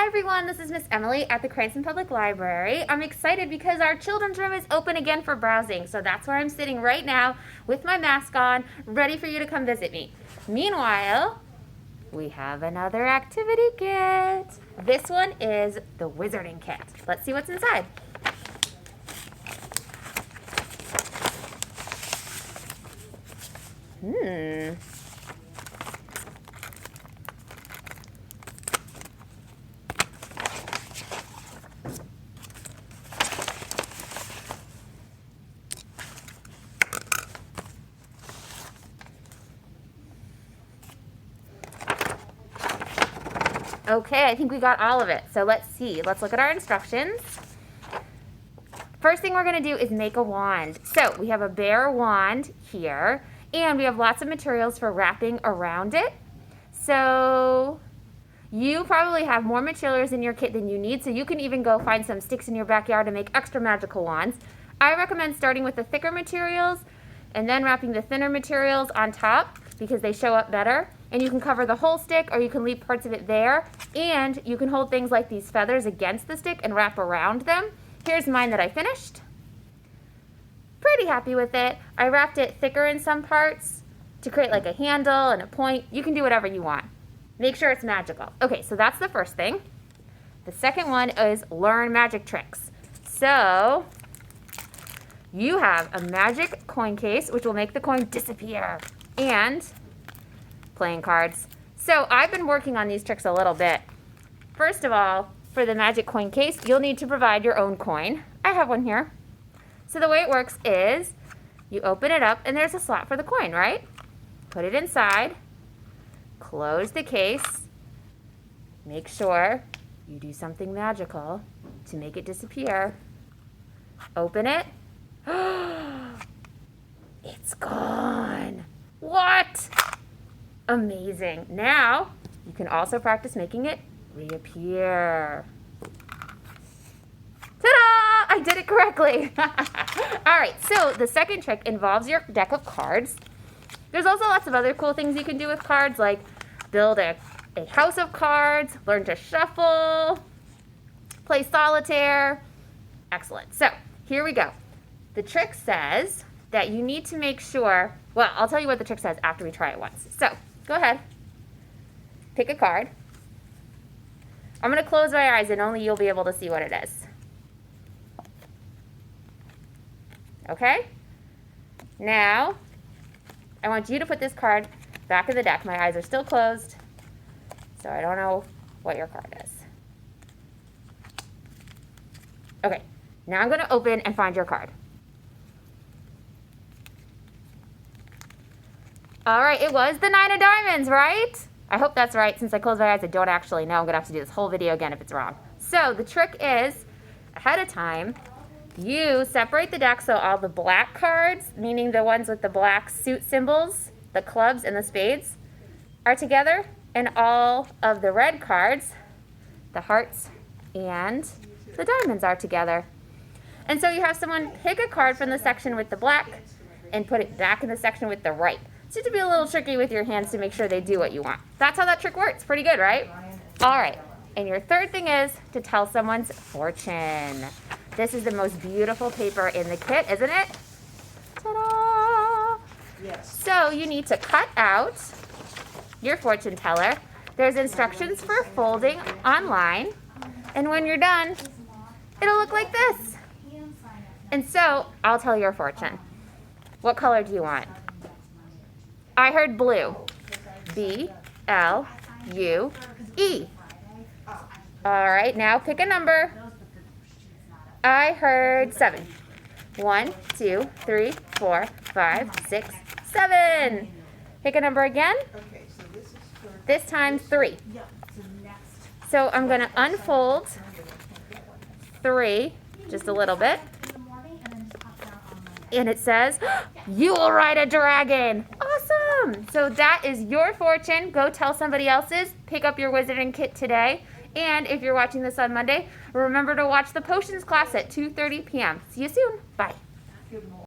Hi everyone, this is Miss Emily at the Cranston Public Library. I'm excited because our children's room is open again for browsing, so that's where I'm sitting right now with my mask on, ready for you to come visit me. Meanwhile, we have another activity kit. This one is the Wizarding Kit. Let's see what's inside. Okay, I think we got all of it. So let's see. Let's look at our instructions. First thing we're going to do is make a wand. So we have a bare wand here, and we have lots of materials for wrapping around it. So you probably have more materials in your kit than you need, so you can even go find some sticks in your backyard to make extra magical wands. I recommend starting with the thicker materials and then wrapping the thinner materials on top because they show up better. And you can cover the whole stick, or you can leave parts of it there. And you can hold things like these feathers against the stick and wrap around them. Here's mine that I finished. Pretty happy with it. I wrapped it thicker in some parts to create like a handle and a point. You can do whatever you want. Make sure it's magical. Okay, so that's the first thing. The second one is learn magic tricks. So you have a magic coin case, which will make the coin disappear, and playing cards. So I've been working on these tricks a little bit. First of all, for the magic coin case, you'll need to provide your own coin. I have one here. So the way it works is you open it up and there's a slot for the coin, right? Put it inside, close the case, make sure you do something magical to make it disappear. Open it. It's gone. What? Amazing. Now, you can also practice making it reappear. Ta-da! I did it correctly. All right, so the second trick involves your deck of cards. There's also lots of other cool things you can do with cards, like build a house of cards, learn to shuffle, play solitaire. Excellent. So here we go. The trick says that you need to make sure, well, I'll tell you what the trick says after we try it once. So go ahead, pick a card. I'm going to close my eyes and only you'll be able to see what it is. Okay? Now, I want you to put this card back in the deck. My eyes are still closed, so I don't know what your card is. Okay, now I'm going to open and find your card. All right, it was the 9 of diamonds, right? I hope that's right. Since I closed my eyes, I don't actually know. I'm going to have to do this whole video again if it's wrong. So the trick is, ahead of time, you separate the deck so all the black cards, meaning the ones with the black suit symbols, the clubs and the spades, are together, and all of the red cards, the hearts and the diamonds, are together. And so you have someone pick a card from the section with the black and put it back in the section with the white. So you have to be a little tricky with your hands to make sure they do what you want. That's how that trick works. Pretty good, right? All right. And your third thing is to tell someone's fortune. This is the most beautiful paper in the kit, isn't it? Ta-da! Yes. So you need to cut out your fortune teller. There's instructions for folding online. And when you're done, it'll look like this. And so I'll tell your fortune. What color do you want? I heard blue. B-L-U-E. All right, now pick a number. I heard 7. 1, 2, 3, 4, 5, 6, 7. Pick a number again. This time 3. So I'm going to unfold 3 just a little bit. And it says, you will ride a dragon. Awesome. So that is your fortune. Go tell somebody else's. Pick up your Wizarding Kit today. And if you're watching this on Monday, remember to watch the potions class at 2:30 p.m. See you soon. Bye.